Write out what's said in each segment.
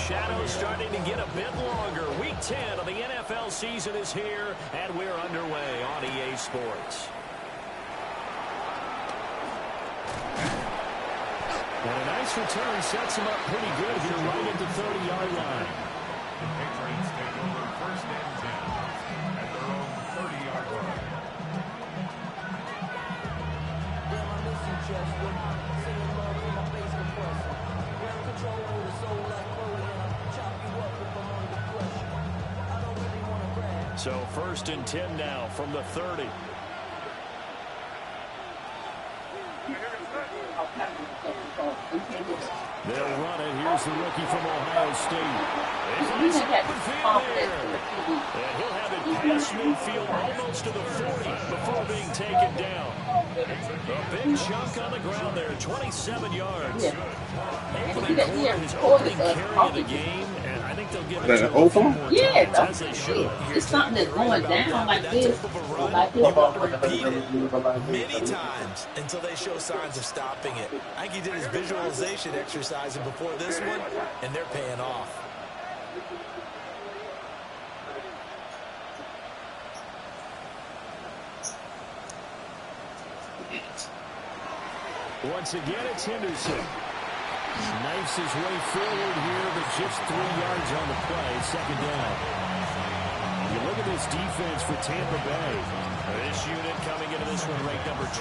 shadows starting to get a bit longer. Week 10 of the NFL season is here, and we're underway on EA Sports. And a nice return sets him up pretty good here right at the 30-yard line. The Patriots take over first and 10 at their own 30-yard line. So first and 10 now from the 30. They'll run it. Here's the rookie from Ohio State. He's open field here. And he'll have it past midfield almost to the 40 before being taken down. A big chunk on the ground there, 27 yards. His opening carry of the game, and I think they'll give it to him a few more times, as they should. It's something that's going down like this. You want to repeat it many times until they show signs of stopping it. I think he did his visualization exercise before this one, and they're paying off. Once again, it's Henderson. Knifes his way forward here, but just 3 yards on the play. Second down. You look at this defense for Tampa Bay. This unit coming into this one ranked number 20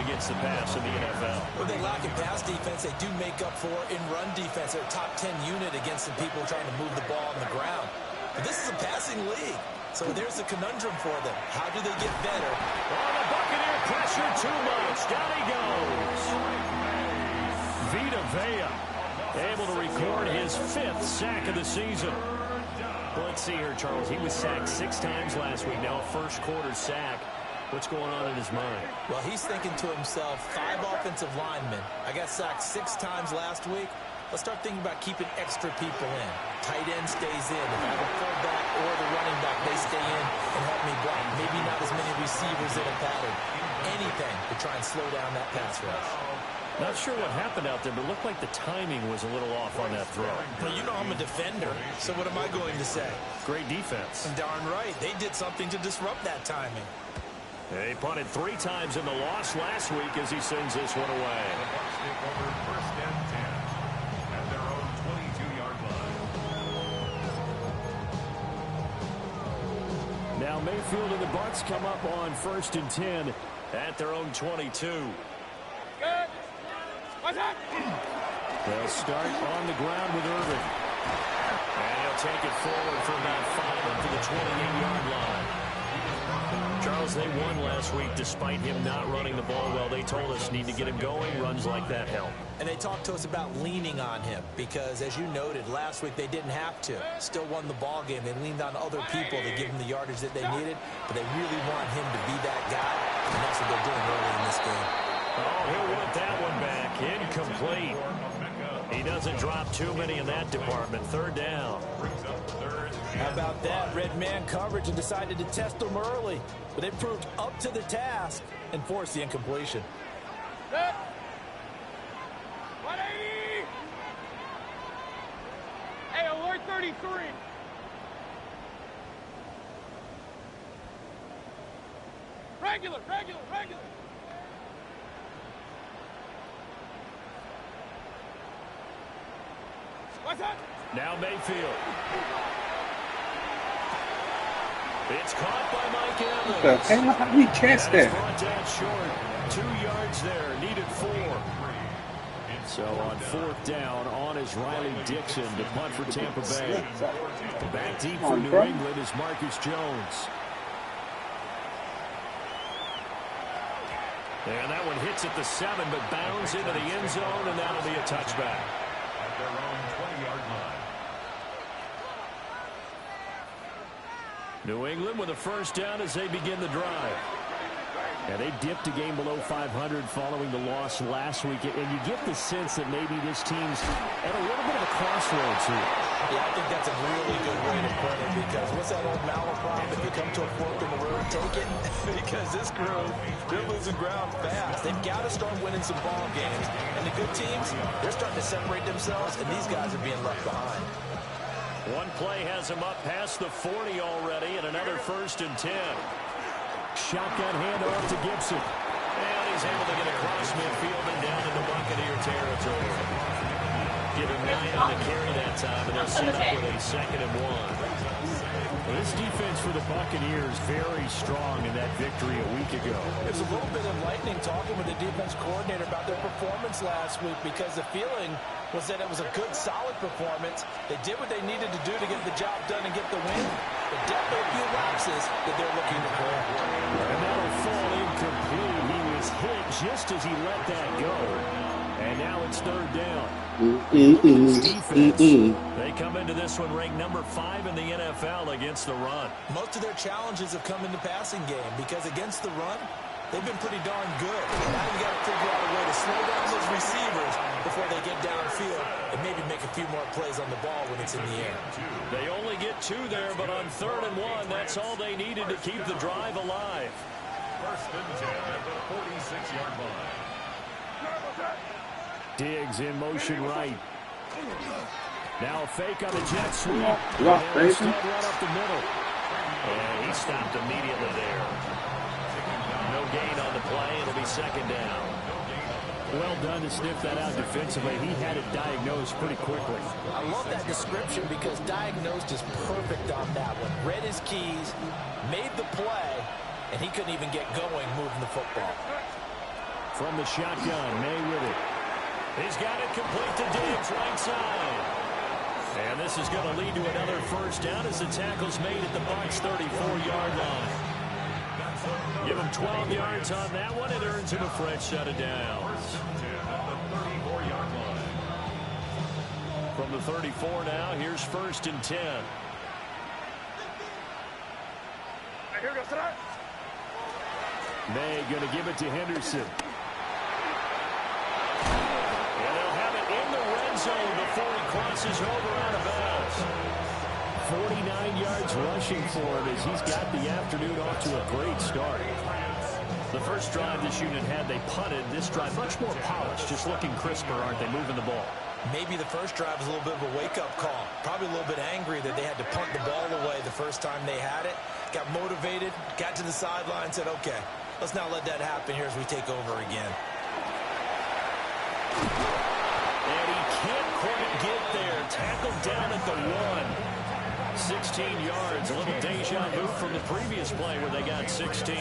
against the pass in the NFL. When they lack in pass defense, they do make up for in run defense. They're a top 10 unit against some people trying to move the ball on the ground. But this is a passing league, so there's a conundrum for them. How do they get better? Oh, the Buccaneer pressure too much. Down he goes. Vita Vea able to record his 5th sack of the season. Well, let's see here, Charles. He was sacked 6 times last week. Now a first-quarter sack. What's going on in his mind? Well, he's thinking to himself, 5 offensive linemen. I got sacked 6 times last week. Let's start thinking about keeping extra people in. Tight end stays in. If I have a fullback or the running back, they stay in and help me block. Maybe not as many receivers in a pattern. Anything to try and slow down that pass rush. Not sure what happened out there, but it looked like the timing was a little off on that throw. Well, you know I'm a defender, so what am I going to say? Great defense. Darn right. They did something to disrupt that timing. They punted 3 times in the loss last week as he sends this one away. The Bucs take over first and 10 at their own 22-yard line. Now Mayfield and the Bucs come up on first and 10 at their own 22. They'll start on the ground with Irvin. And he'll take it forward from about 5 to the 28-yard line. Charles, they won last week despite him not running the ball well. They told us need to get him going. Runs like that help. And they talked to us about leaning on him because, as you noted, last week they didn't have to. Still won the ball game. They leaned on other people to give him the yardage that they needed, but they really want him to be that guy, and that's what they're doing early in this game. Oh, he'll want that one back. Incomplete. He doesn't drop too many in that department. Third down. How about that? Red man coverage and decided to test them early. But they proved up to the task and forced the incompletion. 180! Hey, alert 33! Regular! What's that? Now Mayfield. It's caught by Mike Evans. Hey, look how he catch And it's that. brought down short. 2 yards there. Needed 4. So on 4th down, on is Riley Dixon to punt for Tampa Bay. Back deep for New England is Marcus Jones. And that one hits at the 7, but bounds into the end zone, and that'll be a touchback. At their own 20-yard line. New England with a first down as they begin the drive. And they dipped a game below 500 following the loss last week. And you get the sense that maybe this team's at a little bit of a crossroads here. Yeah, I think that's a really good way to put it because what's that old malaprop? If you come to a fork in the road, take it. Because this crew, they're losing ground fast. They've got to start winning some ball games. And the good teams, they're starting to separate themselves, and these guys are being left behind. One play has him up past the 40 already, and another 1st and 10. Shotgun handoff to Gibson. And he's able to get across midfield and down into Buccaneer territory. Give him 9 on the carry that time, and they'll set up with a 2nd and 1. Well, this defense for the Buccaneers very strong in that victory a week ago. It was a little bit enlightening talking with the defense coordinator about their performance last week, because the feeling was that it was a good, solid performance. They did what they needed to do to get the job done and get the win. But definitely a few lapses that they're looking to correct. And that'll fall incomplete. He was hit just as he let that go. And now it's 3rd down. Defense. They come into this one ranked number 5 in the NFL against the run. Most of their challenges have come in the passing game, because against the run, they've been pretty darn good. Now you got to figure out a way to slow down those receivers before they get downfield and maybe make a few more plays on the ball when it's in the air. They only get 2 there, but on 3rd and 1, that's all they needed to keep the drive alive. 1st and 10 at the 46-yard line. Diggs in motion right. Now a fake on the jet sweep. Rough, baby. Right up the middle. And he stopped immediately there. No gain on the play. It'll be 2nd down. Well done to sniff that out defensively. He had it diagnosed pretty quickly. I love that description, because diagnosed is perfect on that one. Read his keys, made the play, and he couldn't even get going moving the football. From the shotgun, May with it. He's got it complete to Diggs, right side. And this is going to lead to another 1st down as the tackle's made at the Bucs' 34-yard line. Give him 12 yards on that one. It earns him a fresh set of downs. From the 34 now, here's 1st and 10. May going to give it to Henderson. And they'll have it in the red zone before he crosses over out of bounds. 49 yards rushing for him as he's got the afternoon off to a great start. The first drive this unit had, they punted. This drive much more polished, just looking crisper, aren't they, moving the ball? Maybe the first drive was a little bit of a wake-up call. Probably a little bit angry that they had to punt the ball away the first time they had it. Got motivated, got to the sideline, said, okay, let's not let that happen here as we take over again. And he can't quite get there. Tackled down at the 1. 16 yards, a little deja vu from the previous play where they got 16.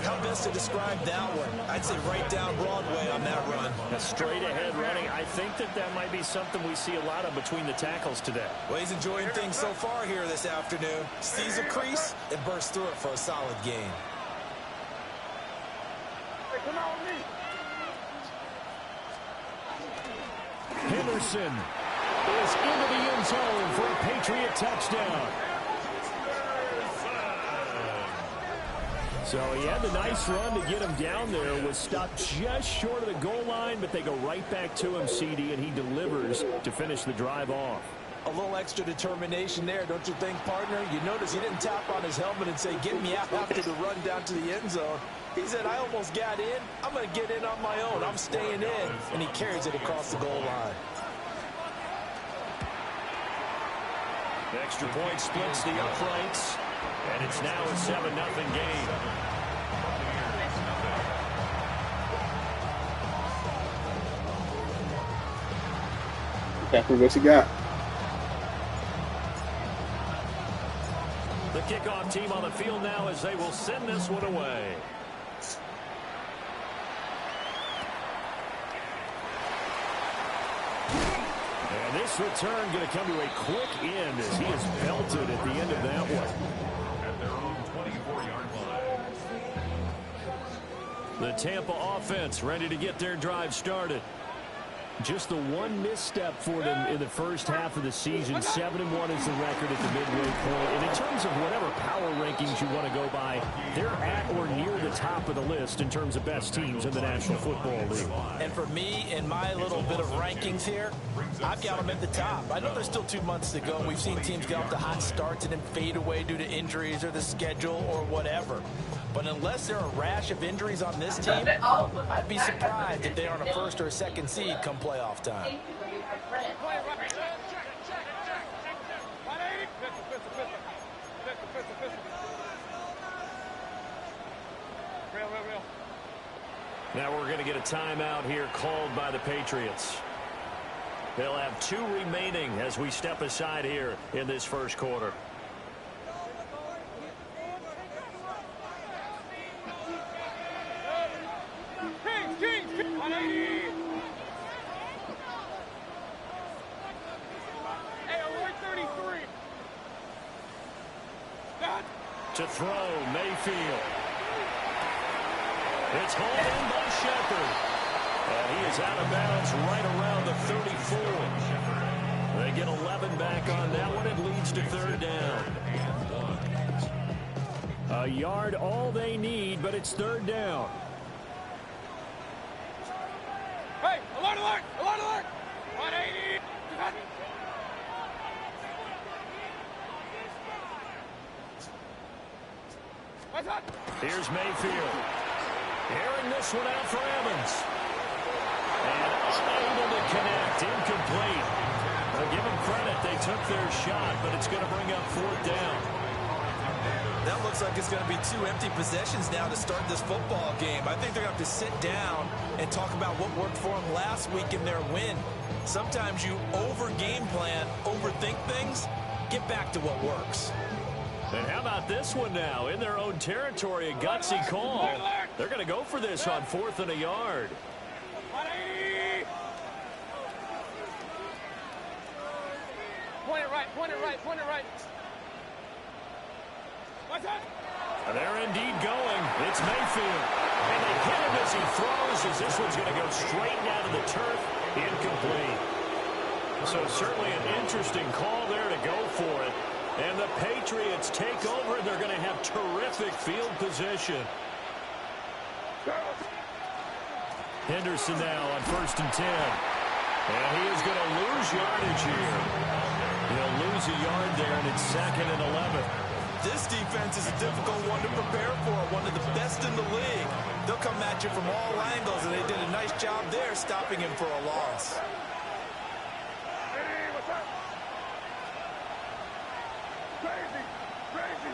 How best to describe that one? I'd say right down Broadway on that run. A straight ahead running. I think that might be something we see a lot of between the tackles today. Well, he's enjoying things so far here this afternoon. Sees a crease and bursts through it for a solid gain. Hey, come out with me. Henderson is into the end zone for a Patriot touchdown. So he had the nice run to get him down there, was stopped just short of the goal line, but they go right back to him, CD, and he delivers to finish the drive off. A little extra determination there, don't you think, partner? You notice he didn't tap on his helmet and say, get me out after the run down to the end zone. He said, I almost got in. I'm going to get in on my own. I'm staying in. And he carries it across the goal line. The extra point splits the uprights, and it's now a 7-0 game. Capper, what you got? The kickoff team on the field now as they will send this one away. And this return going to come to a quick end as he is belted at the end of that one. At their own 24-yard line. The Tampa offense ready to get their drive started. Just the one misstep for them in the first half of the season. 7-1 is the record at the midway point. And in terms of whatever power rankings you want to go by, they're at or near the top of the list in terms of best teams in the National Football League. And for me, in my little bit of rankings here, I've got them at the top. I know there's still 2 months to go. We've seen teams get off to hot starts and then fade away due to injuries or the schedule or whatever. But unless there are a rash of injuries on this team, I'd be surprised if they aren't a first or a second seed come playoff time. Real. Now we're going to get a timeout here called by the Patriots. They'll have 2 remaining as we step aside here in this first quarter. Kings, 180. Hey, alert 33. Done. To throw, Mayfield. It's hauled in by Shepard. And he is out of bounds right around the 34. They get 11 back on that one. It leads to 3rd down. A yard all they need, but it's 3rd down. Hey, alert! 180. What's up? Here's Mayfield. Airing this one out for Evans. And unable to connect. Incomplete. I'll give them credit. They took their shot, but it's going to bring up 4th down. That looks like it's going to be 2 empty possessions now to start this football game. I think they're going to have to sit down and talk about what worked for them last week in their win. Sometimes you over-game plan, overthink things, get back to what works. And how about this one now? In their own territory, a gutsy call. They're going to go for this on 4th and a yard. 180. Point it right. What's that? They're indeed going. It's Mayfield. And they hit him as he throws, as this one's going to go straight down to the turf. Incomplete. So certainly an interesting call there to go for it. And the Patriots take over, and they're going to have terrific field position. Henderson now on 1st and 10. And he is going to lose yardage here. He'll lose a yard there, and it's 2nd and 11. This defense is a difficult one to prepare for, one of the best in the league. They'll come at you from all angles, and they did a nice job there stopping him for a loss. Hey, what's up? Crazy.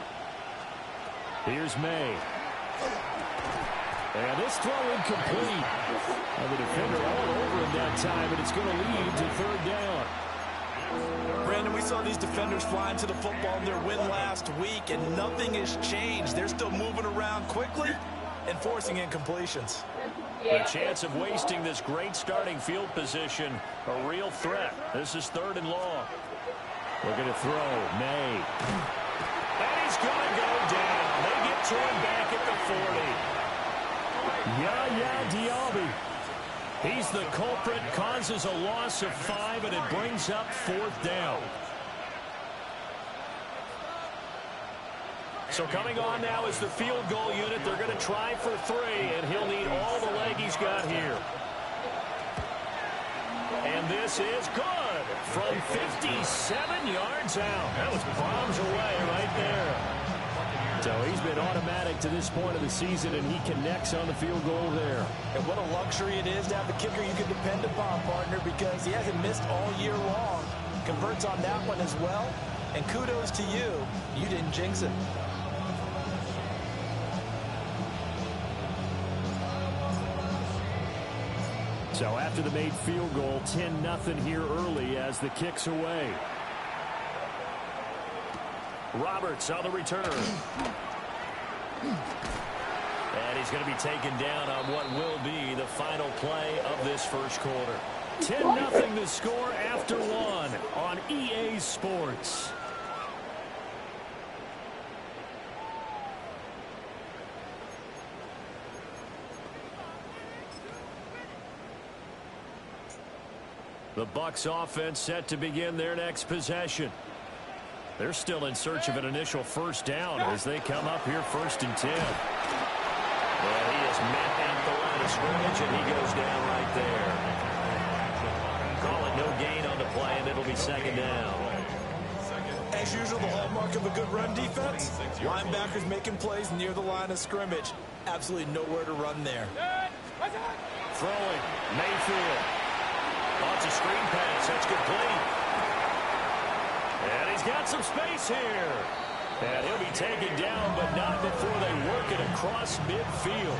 Here's May. And this throw incomplete. And the defender all over him that time, and it's going to lead to 3rd down. Brandon, we saw these defenders flying to the football in their win last week, and nothing has changed. They're still moving around quickly and forcing incompletions. The chance of wasting this great starting field position, a real threat. This is 3rd and long. Looking to throw, May. And he's going to go down. They get to him back at the 40. Yaya Diaby. He's the culprit, causes a loss of 5, and it brings up 4th down. So coming on now is the field goal unit. They're going to try for 3, and he'll need all the leg he's got here. And this is good from 57 yards out. That was bombs away right there. So he's been automatic to this point of the season, and he connects on the field goal there. And what a luxury it is to have a kicker you can depend upon, partner, because he hasn't missed all year long. Converts on that one as well. And kudos to you. You didn't jinx it. So after the made field goal, 10-0 here early as the kick's away. Roberts on the return. And he's going to be taken down on what will be the final play of this first quarter. 10-0 the score after 1 on EA Sports. The Bucs offense set to begin their next possession. They're still in search of an initial first down as they come up here 1st and 10. Well, he is met at the line of scrimmage, and he goes down right there. Call it no gain on the play, and it'll be 2nd down. As usual, the hallmark of a good run defense, linebackers making plays near the line of scrimmage. Absolutely nowhere to run there. Throwing, Mayfield. Wants a screen pass. That's complete. And he's got some space here. And he'll be taken down, but not before they work it across midfield.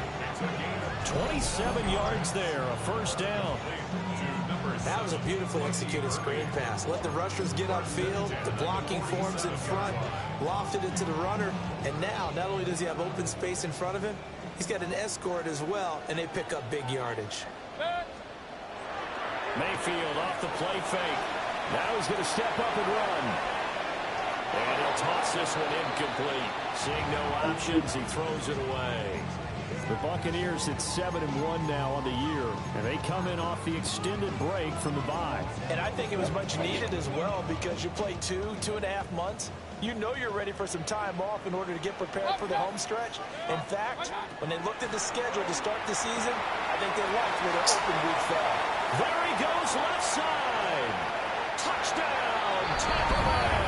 27 yards there, a first down. That was a beautifully executed screen pass. Let the rushers get upfield. The blocking forms in front. Lofted it to the runner. And now, not only does he have open space in front of him, he's got an escort as well, and they pick up big yardage. Mayfield off the play fake. Now he's going to step up and run. And he'll toss this one incomplete. Seeing no options, he throws it away. The Buccaneers at 7-1 now on the year, and they come in off the extended break from the bye. And I think it was much needed as well because you play 2.5 months. You know you're ready for some time off in order to get prepared for the home stretch. In fact, when they looked at the schedule to start the season, I think they liked where their open week fell. There he goes, left side. Touchdown, Tampa Bay.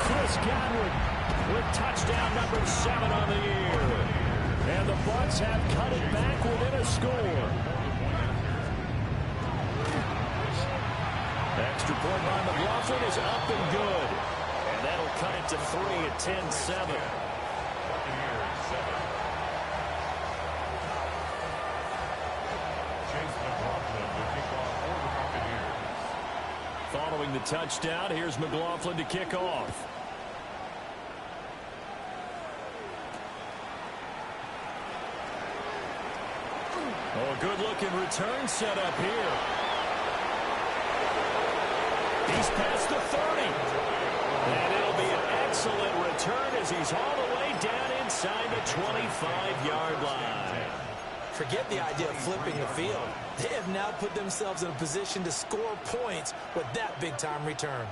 Chris Godwin with touchdown number 7 on the year. And the Bucs have cut it back within a score. Extra point by McLaughlin is up and good. And that'll cut it to 3 at 10-7. Following the touchdown, here's McLaughlin to kick off. Oh, a good-looking return set up here. He's past the 30. And it'll be an excellent return as he's all the way down inside the 25-yard line. Forget the idea of flipping the field. They have now put themselves in a position to score points with that big-time return.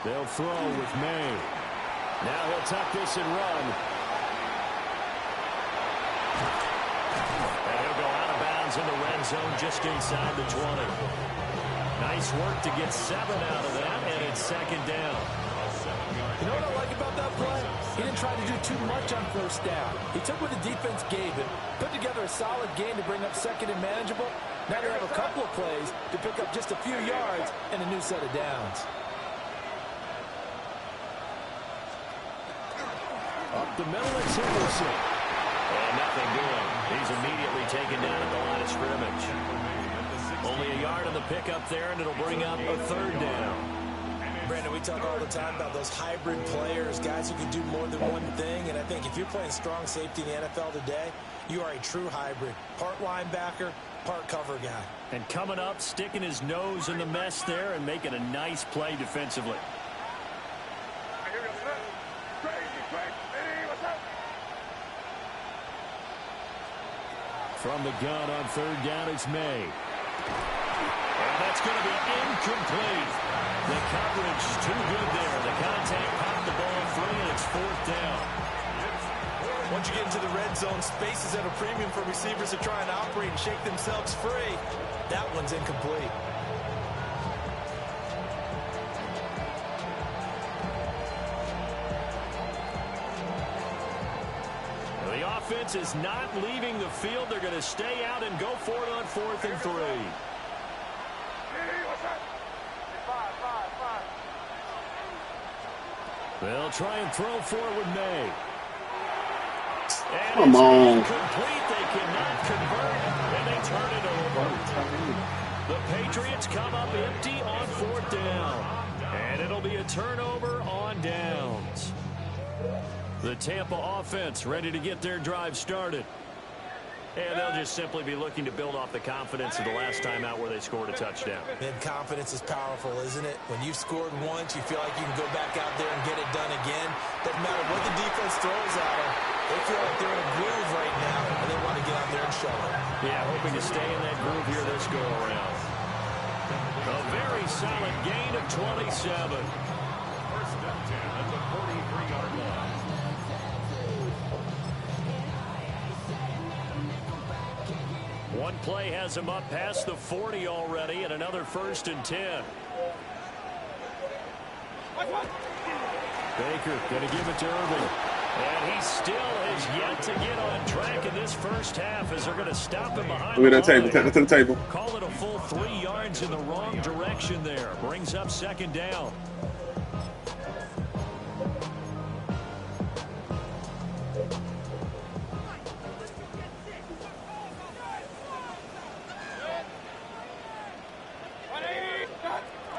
They'll throw with May. Now he'll tuck this and run. And he'll go out of bounds in the red zone just inside the 20. Nice work to get 7 out of that, and it's second down. You know what I like about that play? He didn't try to do too much on first down. He took what the defense gave him, put together a solid game to bring up second and manageable. Now they have a couple of plays to pick up just a few yards and a new set of downs. Up the middle, it's Henderson. And nothing doing. He's immediately taken down at the line of scrimmage. Only a yard on the pickup there, and it'll bring up a third down. Brandon, we talk all the time about those hybrid players, guys who can do more than one thing. And I think if you're playing strong safety in the NFL today, you are a true hybrid. Part linebacker, part cover guy. And coming up, sticking his nose in the mess there and making a nice play defensively. From the gun on third down, it's May. And that's going to be incomplete. The coverage too good there. The contact popped the ball free, and it's fourth down. Once you get into the red zone, space is at a premium for receivers to try and operate and shake themselves free. That one's incomplete. The offense is not leaving the field. They're going to stay out and go for it on 4th and 3. They'll try and throw for it with May. And come on. Incomplete. They cannot convert, and they turn it over. The Patriots come up empty on 4th down. And it'll be a turnover on downs. The Tampa offense ready to get their drive started. And they'll just simply be looking to build off the confidence of the last time out where they scored a touchdown. And confidence is powerful, isn't it? When you've scored once, you feel like you can go back out there and get it done again. Doesn't matter what the defense throws at them. They feel like they're in a groove right now, and they want to get out there and show it. Yeah, hoping to stay in that groove here this go-around. A very solid gain of 27. One play has him up past the 40 already, and another 1st and 10. Baker going to give it to Irving. And he still has yet to get on track in this first half as they're going to stop him behind Look the at that table. line. Take it to the table. Call it a full 3 yards in the wrong direction there. Brings up 2nd down.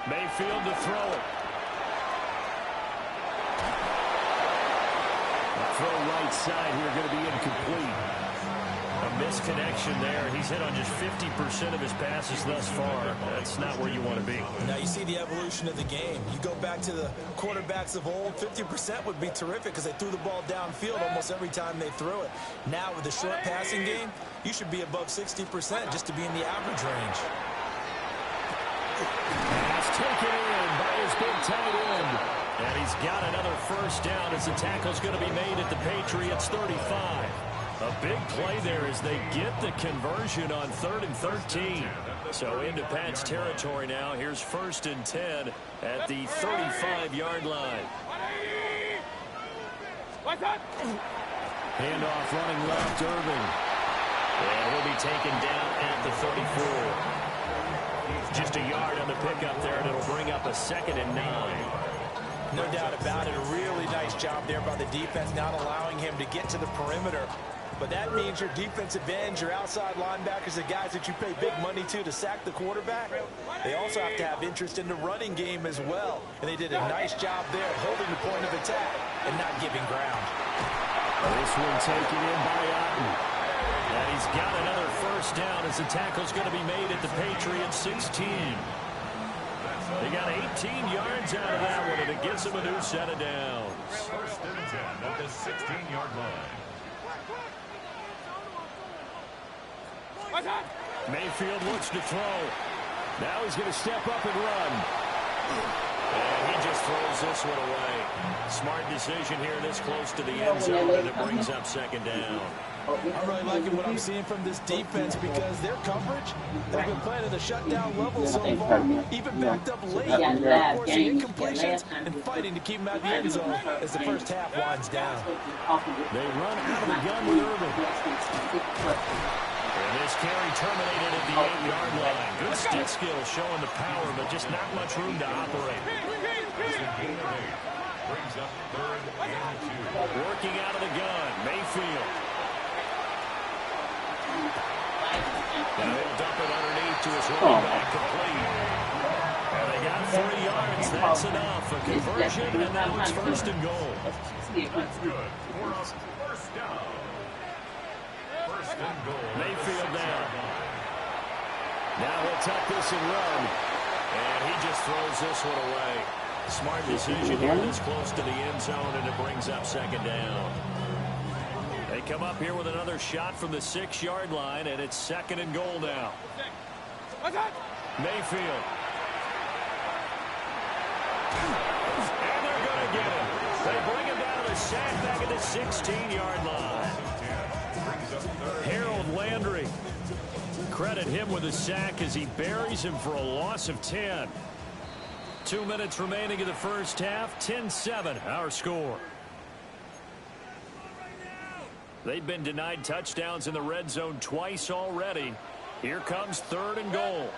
Mayfield to throw it. Throw right side here going to be incomplete. A misconnection there. He's hit on just 50% of his passes thus far. That's not where you want to be. Now you see the evolution of the game. You go back to the quarterbacks of old, 50% would be terrific because they threw the ball downfield almost every time they threw it. Now with the short passing game, you should be above 60% just to be in the average range. He's taken in by his big tight end. And he's got another 1st down as the tackle's going to be made at the Patriots 35. A big play there as they get the conversion on 3rd and 13. So into Pat's territory now. Here's 1st and 10 at the 35-yard line. Handoff running left, Irving. And he'll be taken down at the 34. Just a yard on the pickup there, and it'll bring up a 2nd and 9. No doubt about it. A really nice job there by the defense, not allowing him to get to the perimeter. But that means your defensive ends, your outside linebackers, the guys that you pay big money to sack the quarterback, they also have to have interest in the running game as well. And they did a nice job there holding the point of attack and not giving ground. This one taken in by Otten. And he's got another 1st down as the tackle's going to be made at the Patriots 16. They got 18 yards out of that one, and it gives them a new set of downs. 1st and 10 at the 16-yard line. Mayfield looks to throw. Now he's going to step up and run. And he just throws this one away. Smart decision here this close to the end zone, and it brings up 2nd down. I'm really liking what I'm seeing from this defense because their coverage, they've been playing at a shutdown level so far, even backed up late, forcing incompletions and fighting to keep them out of the end zone as the first half winds down. They run out of the gun with Irving. And this carry terminated at the 8-yard line. Good stick skill showing the power, but just not much room to operate. Brings up 3rd and 2. Working out of the gun, Mayfield. And they'll dump it underneath to his running back complete. And they got 3 yards. That's enough. A conversion, and now it's 1st and goal. That's good. For a 1st down. 1st and goal. Mayfield down. Now he'll tuck this and run. And he just throws this one away. Smart decision here this close to the end zone, and it brings up 2nd down. They come up here with another shot from the 6-yard line, and it's 2nd and goal now. Mayfield. And they're going to get him. They bring him down to the sack back at the 16-yard line. Harold Landry. Credit him with a sack as he buries him for a loss of 10. 2 minutes remaining in the first half. 10-7, our score. They've been denied touchdowns in the red zone twice already. Here comes 3rd and goal.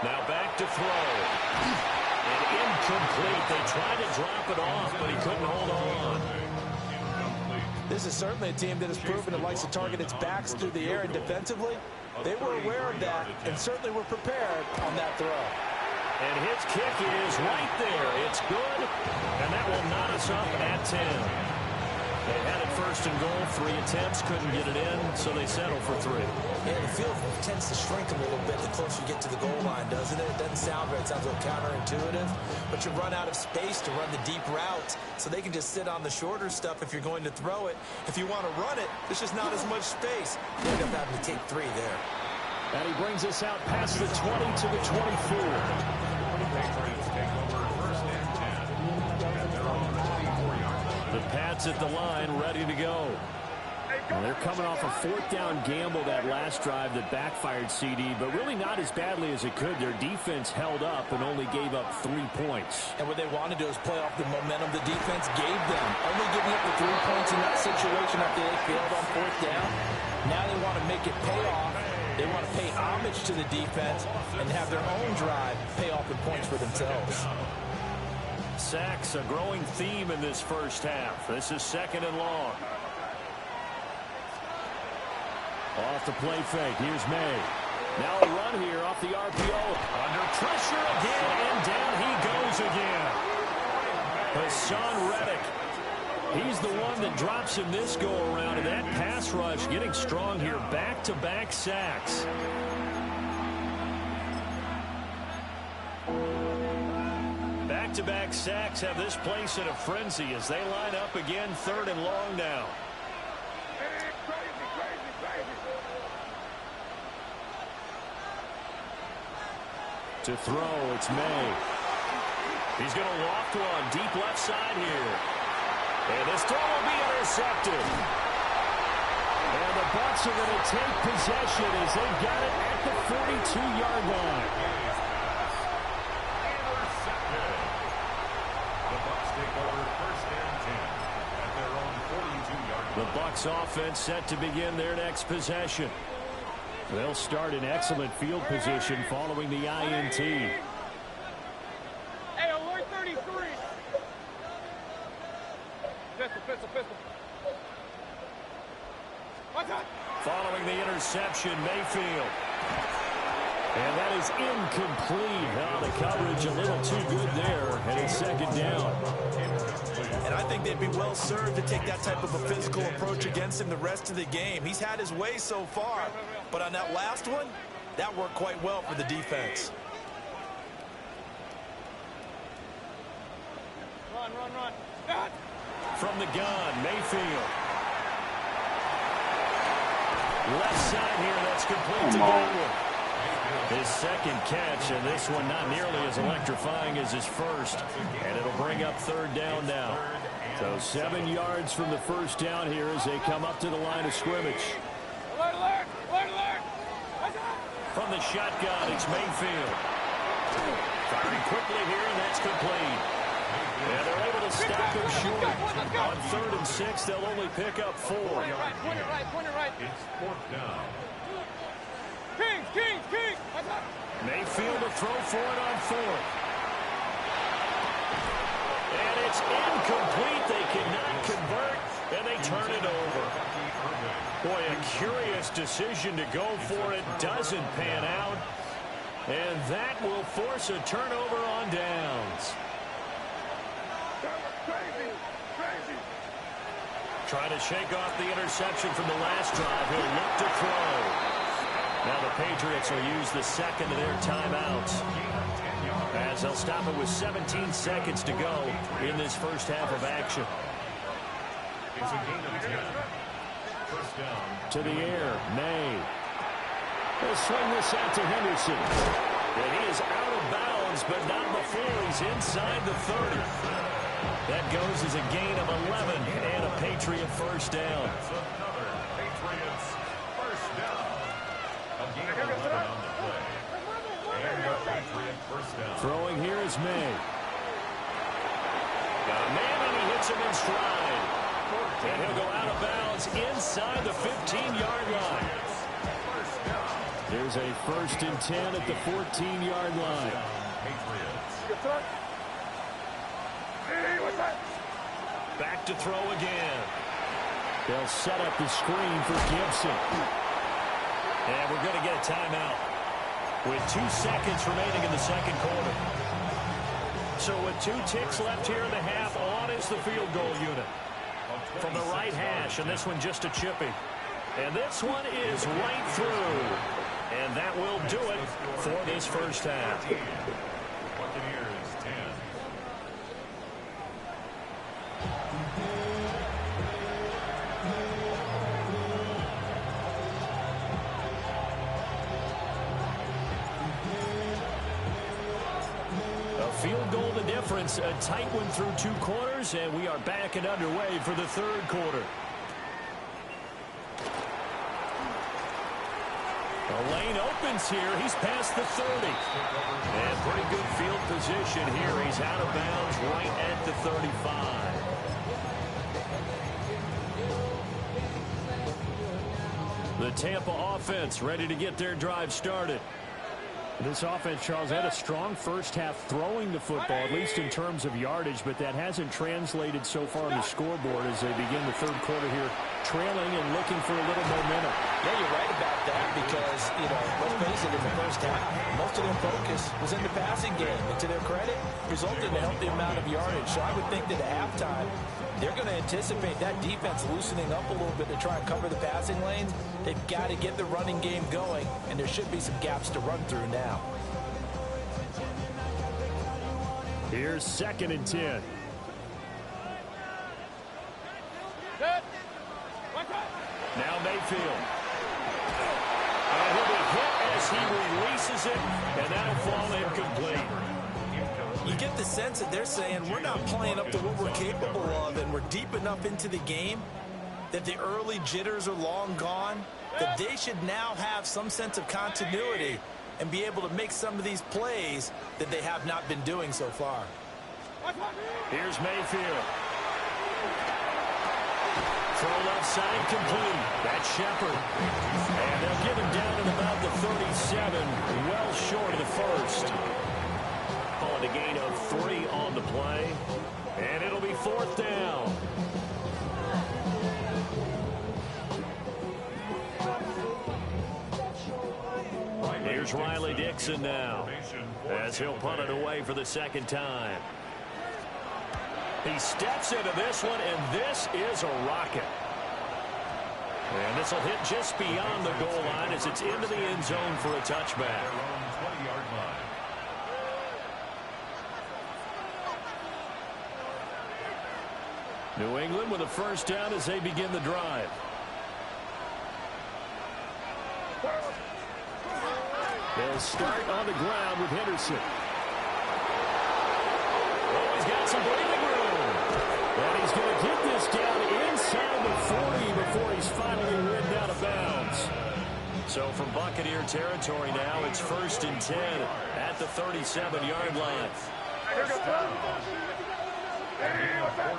Now back to throw. And incomplete. They tried to drop it off, but he couldn't hold on. This is certainly a team that has proven it likes to target its backs through the air and defensively. They were aware of that and certainly were prepared on that throw. And his kick is right there. It's good, and that will knot us up at 10. They had it 1st and goal, 3 attempts, couldn't get it in, so they settle for 3. Yeah, the field tends to shrink a little bit the closer you get to the goal line, doesn't it? It doesn't sound right. It sounds a little counterintuitive, but you run out of space to run the deep routes, so they can just sit on the shorter stuff if you're going to throw it. If you want to run it, there's just not as much space. You end up having to take 3 there. And he brings us out past the 20 to the 24. Patriots take over 1st and 10 at their own 24-yard line. The Pats at the line, ready to go. Well, they're coming off a fourth down gamble that last drive that backfired, CD, but really not as badly as it could. Their defense held up and only gave up 3 points. And what they wanted to do is play off the momentum the defense gave them. Only giving up the 3 points in that situation after they failed on fourth down. Now they want to make it pay off. They want to pay homage to the defense and have their own drive pay off in points for themselves. Sacks, a growing theme in this first half. This is 2nd and long. Off the play fake. Here's May. Now a run here off the RPO. Under pressure again, and down he goes again. Hassan Reddick. He's the one that drops him this go-around, and that pass rush getting strong here. Back-to-back sacks. Back-to-back sacks have this place in a frenzy as they line up again 3rd and long now. To throw, it's May. He's going to loft one deep left side here. And this throw will be intercepted. And the Bucs are going to take possession as they've got it at the 42-yard line. Intercepted. The Bucs take over 1st and 10 at their own 42-yard line. The Bucs offense set to begin their next possession. They'll start in excellent field position following the INT. Hey, alert 33. Pistol. What's up? Following the interception, Mayfield. And that is incomplete. Oh, the coverage a little too good there, and it's 2nd down. And I think they'd be well served to take that type of a physical approach against him the rest of the game. He's had his way so far, but on that last one, that worked quite well for the defense. Run. From the gun, Mayfield. Left side here, that's complete to Godwin. His 2nd catch, and this one not nearly as electrifying as his first. And it'll bring up 3rd down now. So 7 yards from the first down here as they come up to the line of scrimmage. Alert. What's up? From the shotgun, it's Mayfield. Firing quickly here, and that's complete. And they're able to stop him short. On 3rd and 6, they'll only pick up 4. Point it right. It's 4th down. King. What's up? Mayfield to throw for it on 4th. And it's incomplete. They cannot convert, and they turn it over. Boy, a curious decision to go for it. Doesn't pan out. And that will force a turnover on downs. Crazy. Trying to shake off the interception from the last drive. He'll look to throw. Now the Patriots will use the 2nd of their timeouts, as they'll stop it with 17 seconds to go in this first half of action. It's a gain of 10. 1st down. To the air, May. They'll swing this out to Henderson. And he is out of bounds, but not before he's inside the 30. That goes as a gain of 11 and a Patriot first down. That's another Patriots 1st down. A gain of 11 on the play. And a Patriot 1st down. Throwing here is May. Got a man, and he hits him in stride. And he'll go out of bounds inside the 15-yard line. There's a 1st and 10 at the 14-yard line. Patriots. Hey, what's up? Back to throw again. They'll set up the screen for Gibson. And we're going to get a timeout with 2 seconds remaining in the 2nd quarter. So with 2 ticks left here in the half, on is the field goal unit. From the right hash, and this one just a chippy. And this one is right through. And that will do it for this first half. Buccaneers 10. A field goal the difference, a tight one through 2 quarters, and we are back and underway for the 3rd quarter. The lane opens here. He's past the 30. And pretty good field position here. He's out of bounds right at the 35. The Tampa offense ready to get their drive started. This offense, Charles, had a strong first half throwing the football, at least in terms of yardage, but that hasn't translated so far on the scoreboard as they begin the third quarter here, trailing and looking for a little momentum. Yeah, you're right about that because, let's face it, in the first half, most of their focus was in the passing game. And to their credit, resulted in a healthy amount of yardage. So I would think that at halftime, they're going to anticipate that defense loosening up a little bit to try and cover the passing lanes. They've got to get the running game going, and there should be some gaps to run through now. Here's 2nd and 10. Now Mayfield. And he'll be hit as he releases it, and that'll fall incomplete. You get the sense that they're saying we're not playing up to what we're capable of, and we're deep enough into the game that the early jitters are long gone, that they should now have some sense of continuity and be able to make some of these plays that they have not been doing so far. Here's Mayfield. Throw left side complete. That's Shepard. And they'll give him down at about the 37, well short of the first. Calling a gain of 3 on the play. And it'll be 4th down. Here's Riley Dixon now, as he'll punt it away for the 2nd time. He steps into this one, and this is a rocket. And this will hit just beyond the goal line as it's into the end zone for a touchback. 20-yard line. New England with a first down as they begin the drive. They'll start on the ground with Henderson. Oh, he's got some breathing room. And he's going to get this down inside the 40 before he's finally ridden out of bounds. So from Buccaneer territory now, it's 1st and 10 at the 37-yard line. First down. A gain of 43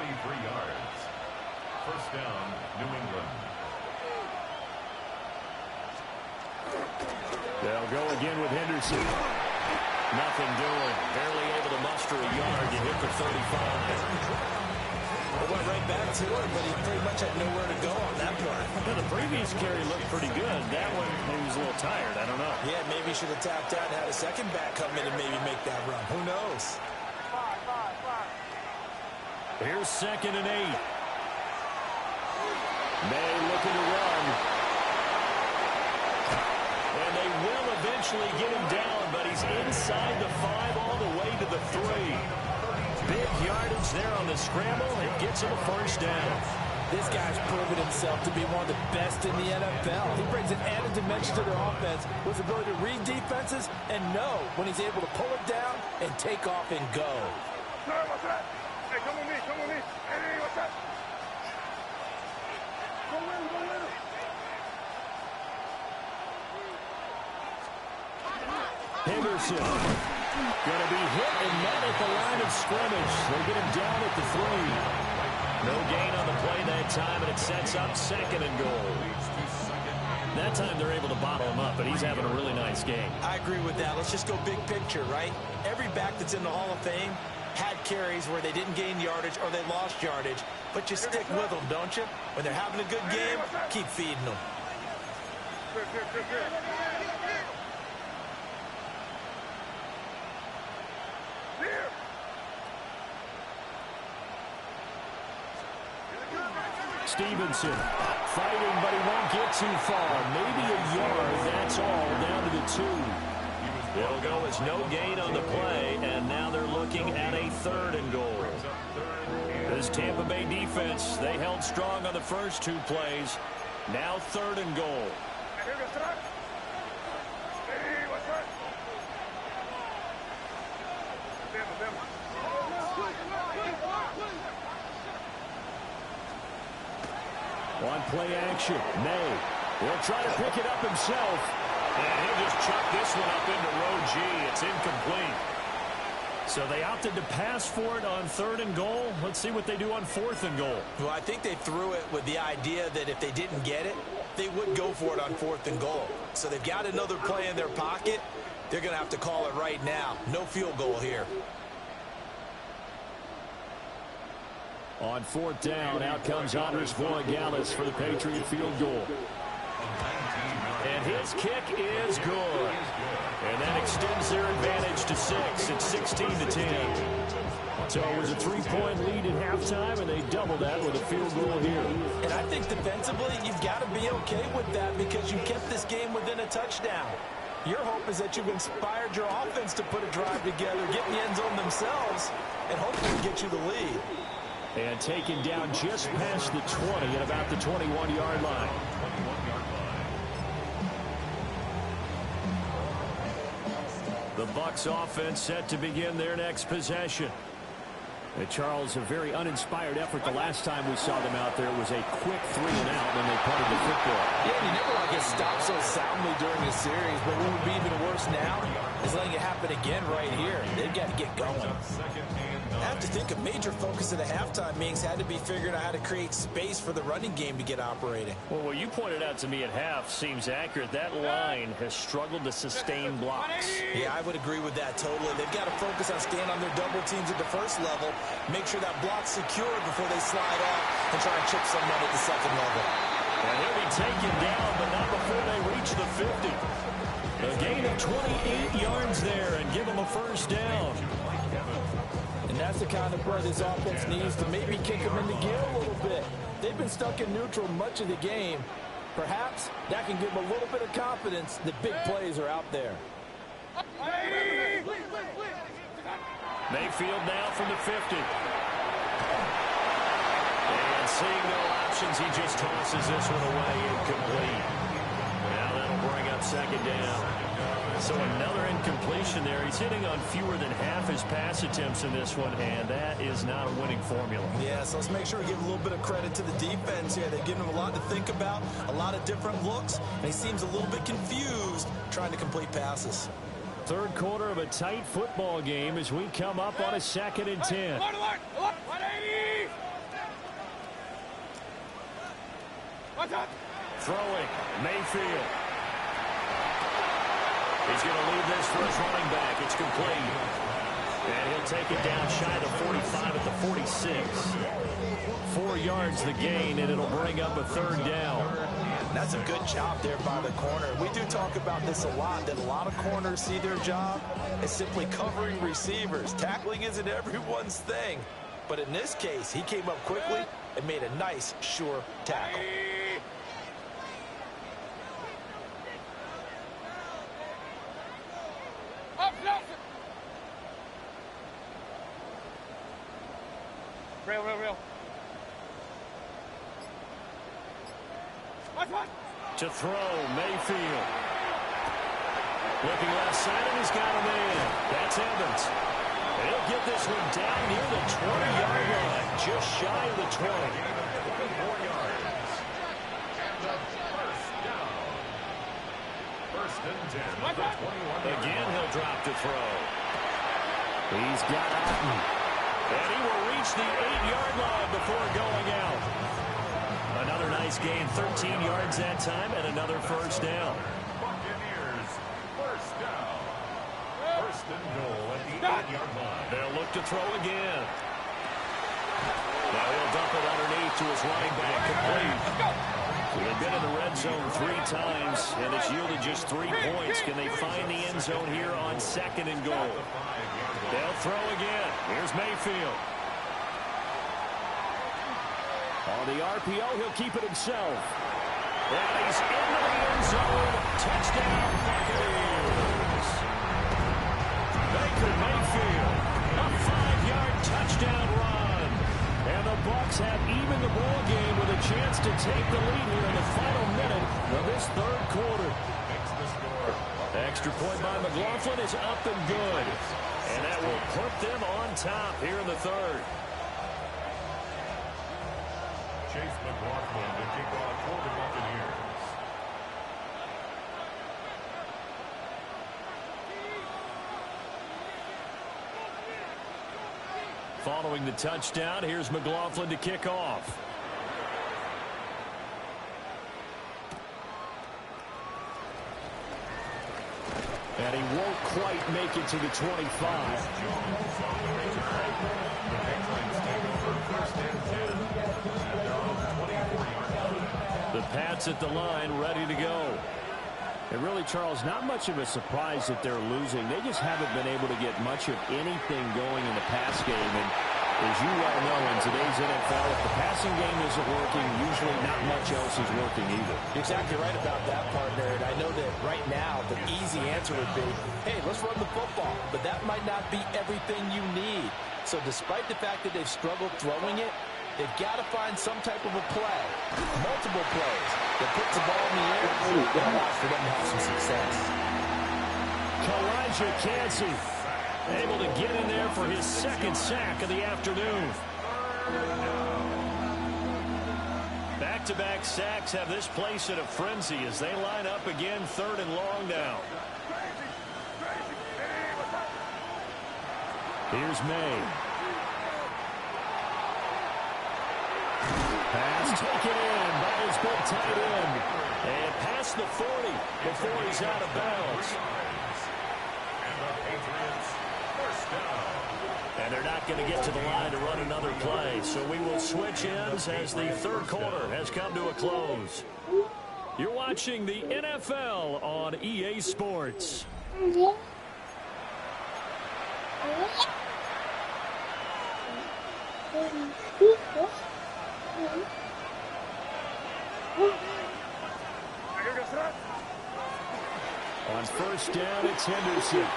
yards. First down, New England. They'll go again with Henderson. Nothing doing. Barely able to muster a yard to hit the 35. Well, went right back to it, but he pretty much had nowhere to go on that part. Now, the previous carry looked pretty good. That one, he was a little tired. I don't know. Yeah, maybe he should have tapped out and had a second back come in and maybe make that run. Who knows? Here's 2nd and 8. May looking to run. And they will eventually get him down, but he's inside the 5 all the way to the 3. Big yardage there on the scramble. It gets him a first down. This guy's proven himself to be one of the best in the NFL. He brings an added dimension to their offense with his ability to read defenses and know when he's able to pull it down and take off and go. Hey, come with me, come with me. Hey, what's up? Go with him, go with him. Henderson going to be hit and not at the line of scrimmage. They get him down at the 3. No gain on the play that time, and it sets up 2nd and goal. That time they're able to bottle him up, but he's having a really nice game. I agree with that. Let's just go big picture, right? Every back that's in the Hall of Fame had carries where they didn't gain yardage or they lost yardage, but you stick with them, don't you? When they're having a good game, keep feeding them. Stevenson fighting, but he won't get too far. Maybe a yard, that's all, down to the 2. It'll go as no gain on the play, and now they're looking at a 3rd and goal. This Tampa Bay defense, they held strong on the first 2 plays. Now 3rd and goal. On play action, May will try to pick it up himself. And he'll just chuck this one up into row G. It's incomplete. So they opted to pass for it on 3rd and goal. Let's see what they do on 4th and goal. Well, I think they threw it with the idea that if they didn't get it, they would go for it on 4th and goal. So they've got another play in their pocket. They're going to have to call it right now. No field goal here. On 4th down, out comes Andres Villegas for the Patriot field goal. And his kick is good. And that extends their advantage to 6. It's 16-10. So it was a 3-point lead at halftime, and they doubled that with a field goal here. And I think defensively, you've got to be okay with that because you kept this game within a touchdown. Your hope is that you've inspired your offense to put a drive together, get in the end zone themselves, and hopefully get you the lead. And taken down just past the 20 at about the 21-yard line. The Bucs offense set to begin their next possession. Charles, a very uninspired effort the last time we saw them out there was a quick 3-and-out when they punted the football. Yeah, and you never want to get stopped so soundly during a series, but what would be even worse now is letting it happen again right here. They've got to get going. I have to think a major focus at the halftime meetings had to be figuring out how to create space for the running game to get operating. Well, what you pointed out to me at half seems accurate. That line has struggled to sustain blocks. Yeah, I would agree with that totally. They've got to focus on staying on their double teams at the first level, make sure that block's secure before they slide off and try and chip someone at the second level. And he'll be taken down, but not before they reach the 50. A gain of 28 yards there and give them a first down. And that's the kind of play this offense needs to maybe kick them into gear a little bit. They've been stuck in neutral much of the game. Perhaps that can give them a little bit of confidence that big plays are out there. Mayfield now from the 50. And seeing no options, he just tosses this one away incomplete. Now that'll bring up 2nd down. So another incompletion there. He's hitting on fewer than half his pass attempts in this one, and that is not a winning formula. Yeah, so let's make sure we give a little bit of credit to the defense here. They've given him a lot to think about, a lot of different looks, and he seems a little bit confused trying to complete passes. 3rd quarter of a tight football game as we come up on a 2nd and 10. Throwing, Mayfield. He's going to leave this for his running back. It's complete. And he'll take it down shy of the 45 at the 46. 4 yards the gain, and it'll bring up a 3rd down. That's a good job there by the corner. We do talk about this a lot, that a lot of corners see their job as simply covering receivers. Tackling isn't everyone's thing. But in this case, he came up quickly and made a nice, sure tackle. Real. To throw, Mayfield. Looking left side, and he's got a man. That's Evans. He'll get this one down near the 20-yard line, just shy of the 20. 4 yards. And a first down. 1st and 10 at the 21. Again, he'll drop to throw. He's got Otten. And he will reach the 8-yard line before going out. Another nice gain, 13 yards that time, and another first down. Buccaneers, first down. 1st and goal at the 8-yard line. They'll look to throw again. Now he'll dump it underneath to his running back, complete. They've been in the red zone 3 times, and it's yielded just 3 points. Can they find the end zone here on 2nd and goal? They'll throw again. Here's Mayfield. On the RPO, he'll keep it himself. And he's into the end zone. Touchdown, Buccaneers. Baker Mayfield, a 5-yard touchdown run. And the Bucs have evened the ball game with a chance to take the lead here in the final minute of this 3rd quarter. Extra point by McLaughlin is up and good. And that will put them on top here in the 3rd. Chase McLaughlin to kick off for the Buccaneers. Following the touchdown, here's McLaughlin to kick off. And he won't quite make it to the 25. The Pats at the line, ready to go. And really, Charles, not much of a surprise that they're losing. They just haven't been able to get much of anything going in the pass game. And as you well know, in today's NFL, if the passing game isn't working, usually not much else is working either. You're exactly right about that, partner. And I know that right now the easy answer would be, hey, let's run the football. But that might not be everything you need. So despite the fact that they've struggled throwing it, they've got to find some type of a play, multiple plays, that puts the ball in the air and allows for them to have some success. Kalijah Kancey able to get in there for his second sack of the afternoon. Back-to-back sacks have this place in a frenzy as they line up again, 3rd and long now. Here's May. Pass taken in by his big tight end. And past the 40 before he's out of bounds. And they're not going to get to the line to run another play. So we will switch ends as the 3rd quarter has come to a close. You're watching the NFL on EA Sports. On 1st down, it's Henderson.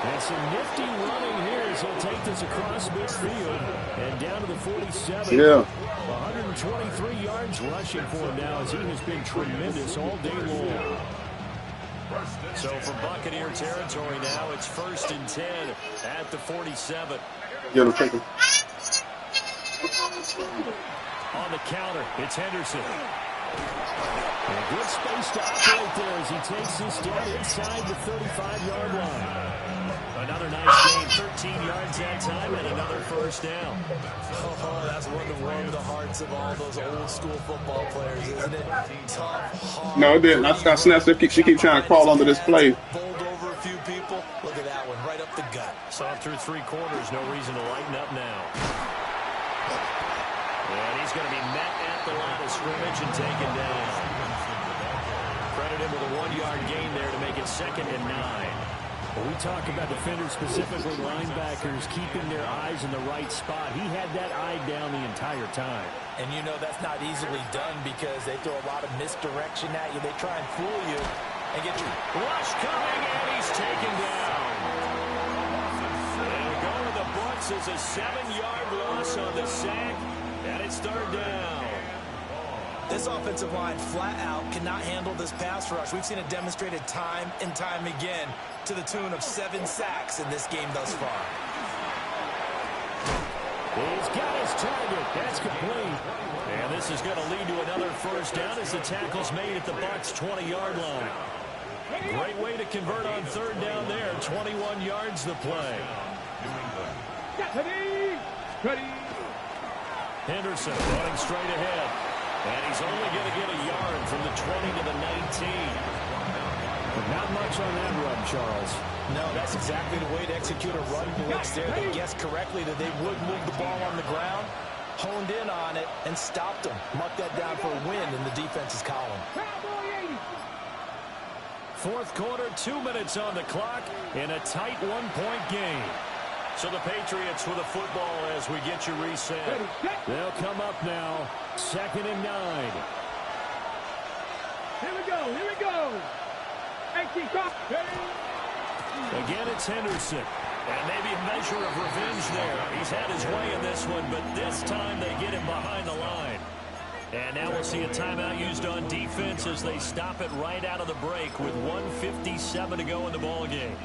And some nifty running here as he'll take this across midfield and down to the 47. Yeah. 123 yards rushing for him now as he has been tremendous all day long. So for Buccaneer territory now, it's 1st and 10 at the 47. Get him, take him. On the counter, it's Henderson. And a good space to operate there as he takes this down inside the 35-yard line. Another nice gain, 13 yards that time, and another 1st down. Oh, that's one to warm the hearts of all those old-school football players, isn't it? Tough, hard. No, it didn't. I snapped. She keep trying to crawl under this play. Bowled over a few people. Look at that one, right up the gut. Saw through 3 quarters, no reason to lighten up now. And he's going to be met at the line of scrimmage and taken down. Credit him with a 1-yard gain there to make it 2nd and 9. When we talk about defenders, specifically linebackers, keeping their eyes in the right spot, he had that eye down the entire time. And you know that's not easily done because they throw a lot of misdirection at you. They try and fool you and get you. Rush coming, and he's taken down. And going to the books is a 7-yard loss on the sack, and it's 3rd down. This offensive line flat out cannot handle this pass rush. We've seen it demonstrated time and time again to the tune of 7 sacks in this game thus far. He's got his target. That's complete. And this is going to lead to another 1st down as the tackle's made at the Bucs' 20-yard line. Great way to convert on 3rd down there. 21 yards the play. Henderson running straight ahead. And he's only going to get a yard from the 20 to the 19. But not much on that run, Charles. No, that's exactly the way to execute a run blitz there. They guessed correctly that they would move the ball on the ground, honed in on it, and stopped them. Mark that down for a win in the defense's column. 4th quarter, 2 minutes on the clock in a tight 1-point game. So the Patriots with a football as we get you reset. They'll come up now, 2nd and 9. Here we go. Again, it's Henderson. And maybe a measure of revenge there. He's had his way in this one, but this time they get him behind the line. And now we'll see a timeout used on defense as they stop it right out of the break with 1:57 to go in the ballgame.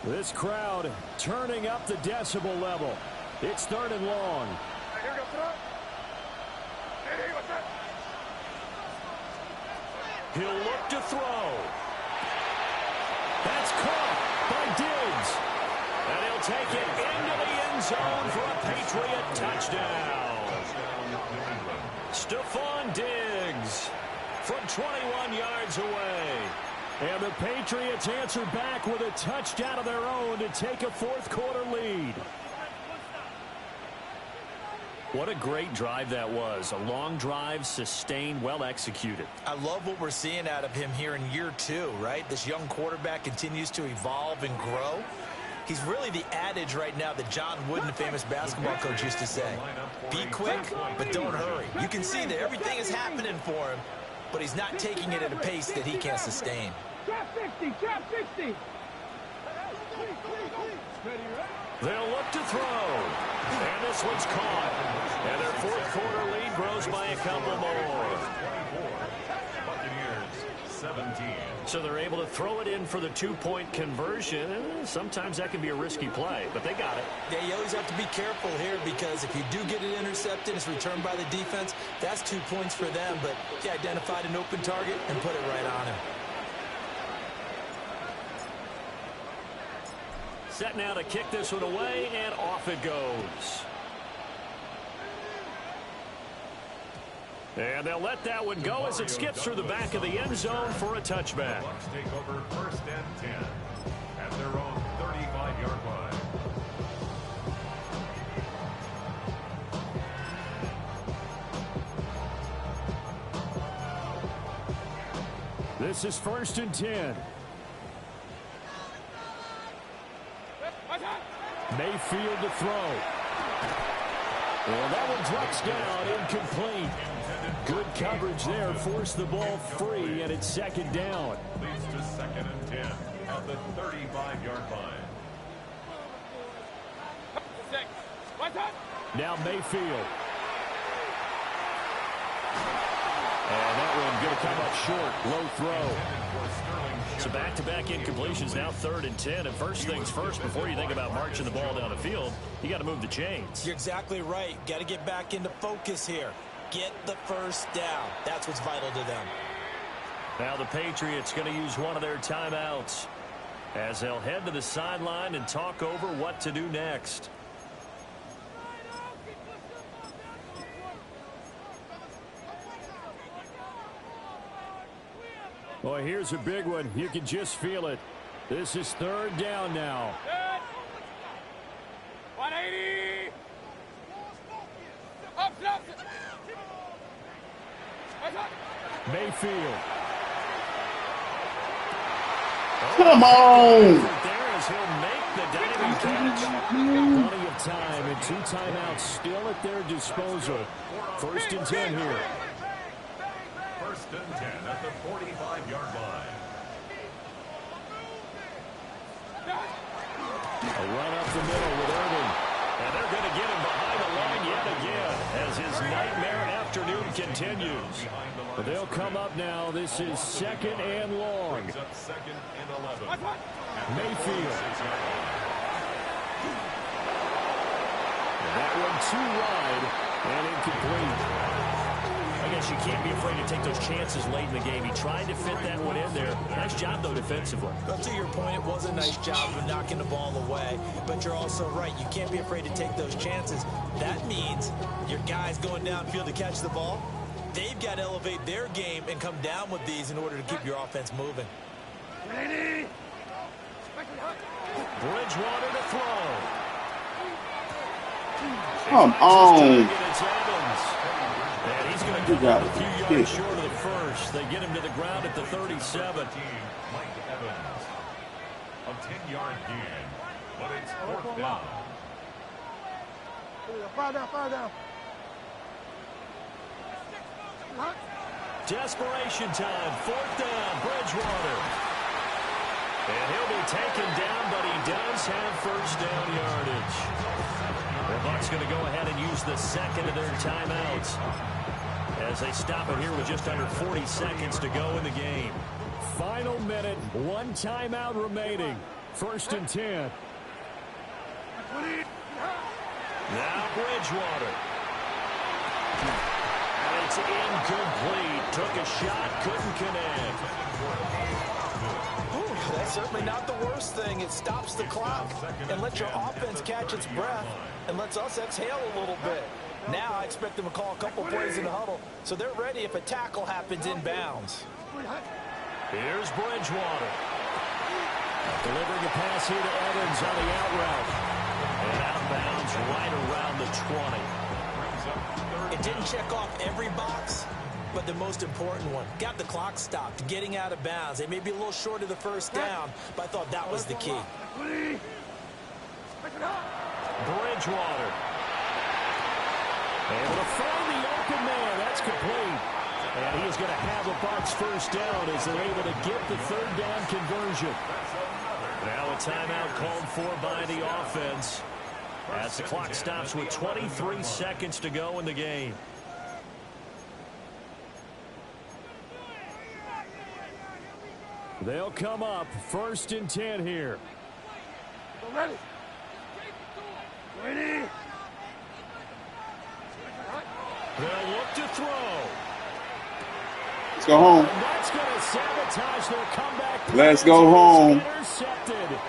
This crowd turning up the decibel level. It's 3rd and long. He'll look to throw. That's caught by Diggs. And he'll take it into the end zone for a Patriot touchdown. Stephon Diggs from 21 yards away. And the Patriots answer back with a touchdown of their own to take a fourth-quarter lead. What a great drive that was. A long drive, sustained, well executed. I love what we're seeing out of him here in year 2, right? This young quarterback continues to evolve and grow. He's really the adage right now that John Wooden, the famous basketball coach, used to say. Be quick, but don't hurry. You can see that everything is happening for him, but he's not taking it at a pace that he can't sustain. Drop 60, drop 60. They'll look to throw. And this one's caught. And their fourth-quarter lead grows by a couple more. Buccaneers 17. So they're able to throw it in for the two-point conversion. Sometimes that can be a risky play, but they got it. Yeah, you always have to be careful here because if you do get it intercepted, it's returned by the defense. That's 2 points for them, but he identified an open target and put it right on him. Set now to kick this one away, and off it goes. And they'll let that one go as it skips through the back of the end zone for a touchback. The Bucs take over 1st and 10 at their own 35-yard line. This is 1st and 10. Mayfield to throw. Well, that one drops down, incomplete. Good coverage there, forced the ball free, and it's 2nd down. Leads to 2nd and 10 at the 35-yard line. Now Mayfield. And that one going to come up short, low throw. So back-to-back incompletions, now 3rd and 10. And first things first, before you think about marching the ball down the field, you got to move the chains. You're exactly right. Got to get back into focus here. Get the first down. That's what's vital to them. Now the Patriots going to use one of their timeouts as they'll head to the sideline and talk over what to do next. Boy, here's a big one. You can just feel it. This is 3rd down now. 180. Mayfield. Come on. There as he'll make the diving catch. Plenty of time and 2 timeouts still at their disposal. 1st and 10 here. 1st and 10 at the 45-yard line. A run up the middle with Irvin. And they're going to get him behind the line yet again as his nightmare afternoon continues. But they'll come up now. This is 2nd and long. Brings up 2nd and 11. Mayfield. And that one too wide and incomplete. I guess you can't be afraid to take those chances late in the game. He tried to fit that one in there. Nice job, though, defensively. But to your point, it was a nice job of knocking the ball away. But you're also right. You can't be afraid to take those chances. That means your guys going downfield to catch the ball, they've got to elevate their game and come down with these in order to keep your offense moving. Bridgewater to throw. Come on. And he's going to come up a few yards short of the first. They get him to the ground at the 37. Mike Evans. A 10-yard gain, but it's 4th down. Fire down. Desperation time. 4th down. Bridgewater. And he'll be taken down, but he does have first down yardage. The Bucs going to go ahead and use the 2nd of their timeouts as they stop it here with just under 40 seconds to go in the game. Final minute, 1 timeout remaining. 1st and 10. Now Bridgewater. And he It's incomplete. Took a shot, couldn't connect. Ooh, that's certainly not the worst thing. It stops the clock and lets your offense catch its breath and lets us exhale a little bit. Now I expect them to call a couple plays in the huddle, so they're ready if a tackle happens inbounds. Here's Bridgewater. Delivering a pass here to Evans on the out route. And outbounds right around the 20. It didn't check off every box, but the most important one. Got the clock stopped, getting out of bounds. They may be a little short of the first down, but I thought that was the key. Bridgewater. Able to find the open man. That's complete. And he is going to have a Bucs first down as they're able to get the third down conversion. Now a timeout called for by the offense as the clock stops with 23 seconds to go in the game. They'll come up 1st and 10 here. Ready. Ready. They'll look to throw. Let's go home. And that's going to sabotage their comeback. Let's go home. Intercepted.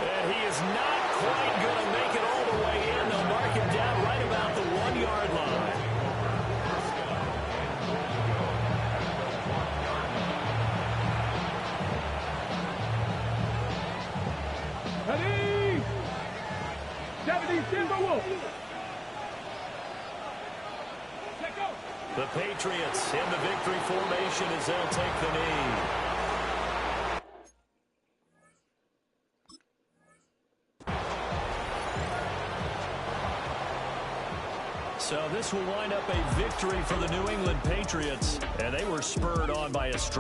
And he is not quite going to make it all the way in. They'll mark him down right about the 1-yard line. Ready. Japanese Timberwolves. The Patriots in the victory formation as they'll take the knee. So this will wind up a victory for the New England Patriots, and they were spurred on by a strong